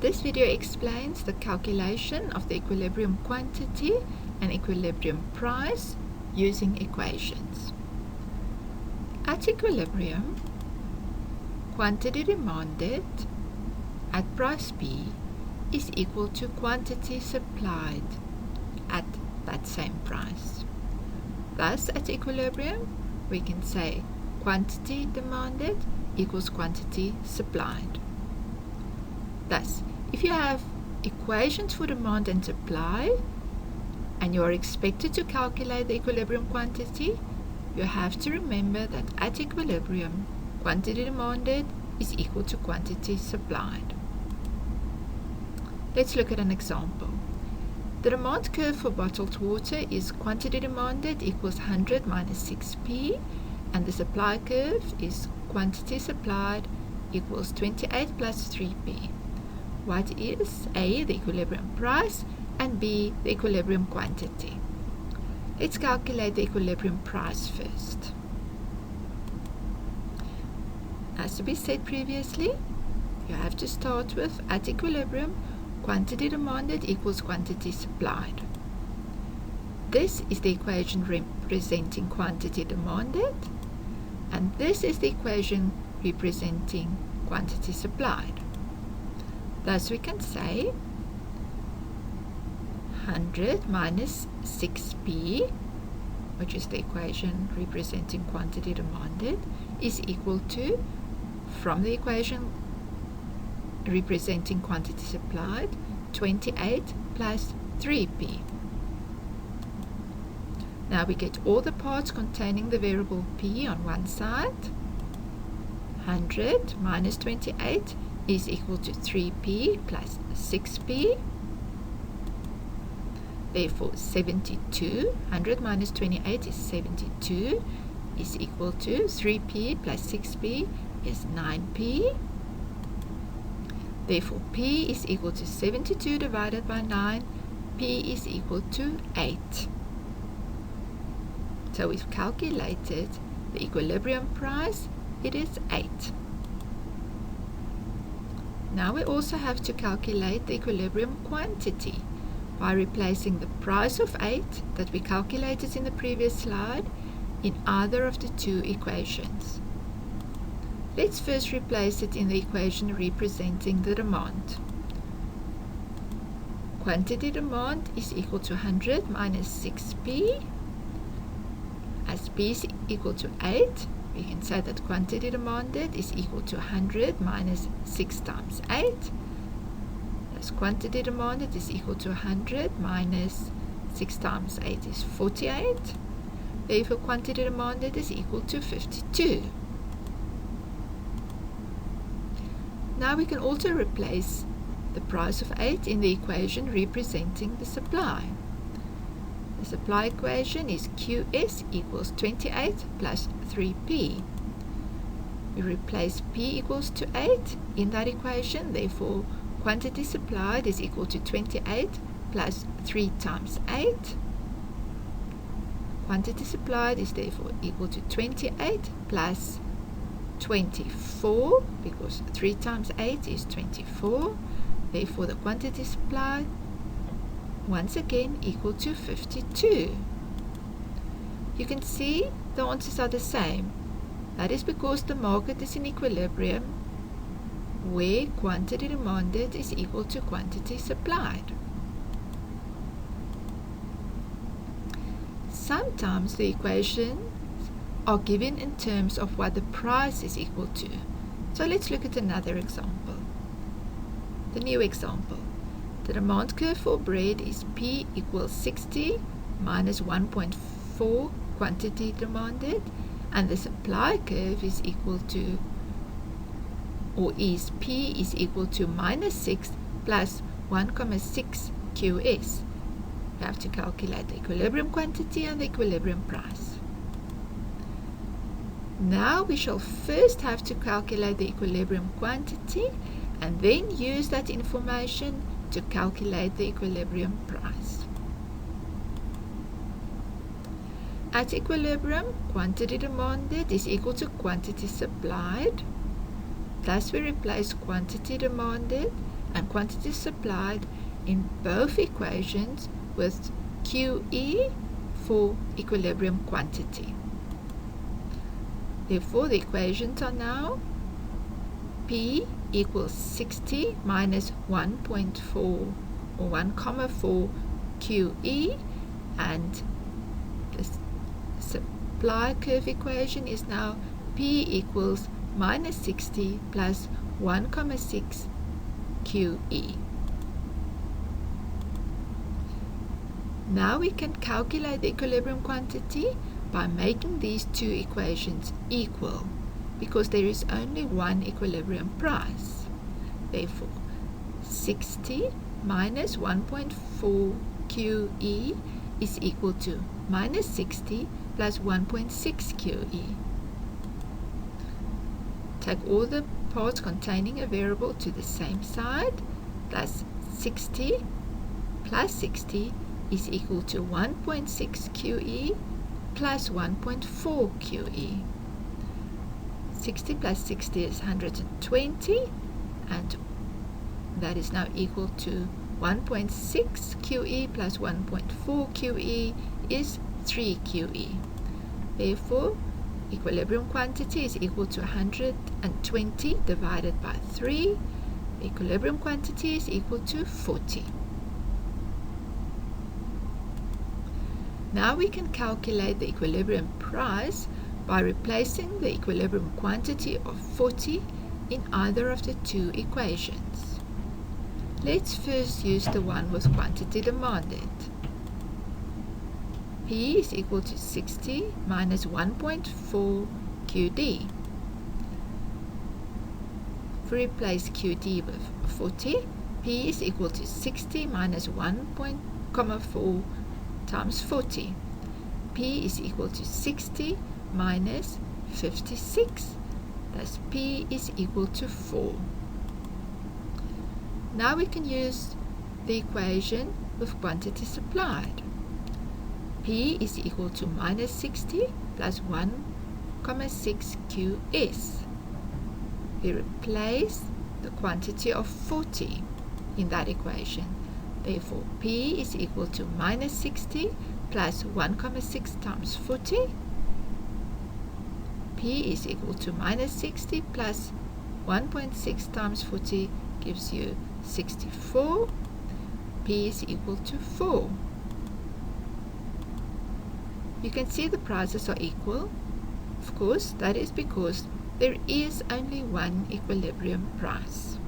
This video explains the calculation of the equilibrium quantity and equilibrium price using equations. At equilibrium, quantity demanded at price P is equal to quantity supplied at that same price. Thus, at equilibrium, we can say quantity demanded equals quantity supplied. Thus, if you have equations for demand and supply, and you are expected to calculate the equilibrium quantity, you have to remember that at equilibrium, quantity demanded is equal to quantity supplied. Let's look at an example. The demand curve for bottled water is quantity demanded equals 100 minus 6p, and the supply curve is quantity supplied equals 28 plus 3p. What is A, the equilibrium price, and B, the equilibrium quantity? Let's calculate the equilibrium price first. As we said previously, you have to start with, at equilibrium, quantity demanded equals quantity supplied. This is the equation representing quantity demanded, and this is the equation representing quantity supplied. Thus we can say 100 minus 6p, which is the equation representing quantity demanded, is equal to, from the equation representing quantity supplied, 28 plus 3p. Now we get all the parts containing the variable p on one side. 100 minus 28 is equal to 3p plus 6p. Therefore, 72, 100 minus 28 is 72, is equal to 3p plus 6p is 9p. Therefore, p is equal to 72 divided by 9, p is equal to 8. So we've calculated the equilibrium price, it is 8. Now we also have to calculate the equilibrium quantity by replacing the price of 8 that we calculated in the previous slide in either of the two equations. Let's first replace it in the equation representing the demand. Quantity demand is equal to 100 minus 6p. As p is equal to 8, we can say that quantity demanded is equal to 100 minus 6 times 8. Thus quantity demanded is equal to 100 minus 6 times 8 is 48. Therefore quantity demanded is equal to 52. Now we can also replace the price of 8 in the equation representing the supply. The supply equation is QS equals 28 plus 3p. We replace p equals to 8 in that equation, therefore quantity supplied is equal to 28 plus 3 times 8. Quantity supplied is therefore equal to 28 plus 24, because 3 times 8 is 24. Therefore the quantity supplied, once again, equal to 52. You can see the answers are the same. That is because the market is in equilibrium where quantity demanded is equal to quantity supplied. Sometimes the equations are given in terms of what the price is equal to. So let's look at another example. The new example. The demand curve for bread is P equals 60 minus 1.4 quantity demanded, and the supply curve is equal to, or is P is equal to minus 6 plus 1,6 QS. We have to calculate the equilibrium quantity and the equilibrium price. Now we shall first have to calculate the equilibrium quantity and then use that information to calculate the equilibrium price. At equilibrium, quantity demanded is equal to quantity supplied. Thus we replace quantity demanded and quantity supplied in both equations with QE for equilibrium quantity. Therefore, the equations are now P equals 60 minus 1.4 or 1,4 QE, and the supply curve equation is now P equals minus 60 plus 1,6 QE. Now we can calculate the equilibrium quantity by making these two equations equal, because there is only one equilibrium price. Therefore, 60 minus 1.4 QE is equal to minus 60 plus 1.6 QE. Take all the parts containing a variable to the same side, plus 60 plus 60 is equal to 1.6 QE plus 1.4 QE. 60 plus 60 is 120, and that is now equal to 1.6 QE plus 1.4 QE is 3 QE. Therefore, equilibrium quantity is equal to 120 divided by 3. Equilibrium quantity is equal to 40. Now we can calculate the equilibrium price by replacing the equilibrium quantity of 40 in either of the two equations. Let's first use the one with quantity demanded. P is equal to 60 minus 1.4 QD. If we replace QD with 40, P is equal to 60 minus 1.4 times 40. P is equal to 60 minus 56. Thus P is equal to 4. Now we can use the equation with quantity supplied. P is equal to minus 60 plus 1,6 QS. We replace the quantity of 40 in that equation. Therefore, P is equal to minus 60 plus 1,6 times 40. P is equal to minus 60 plus 1.6 times 40 gives you 64. P is equal to 4. You can see the prices are equal. Of course, that is because there is only one equilibrium price.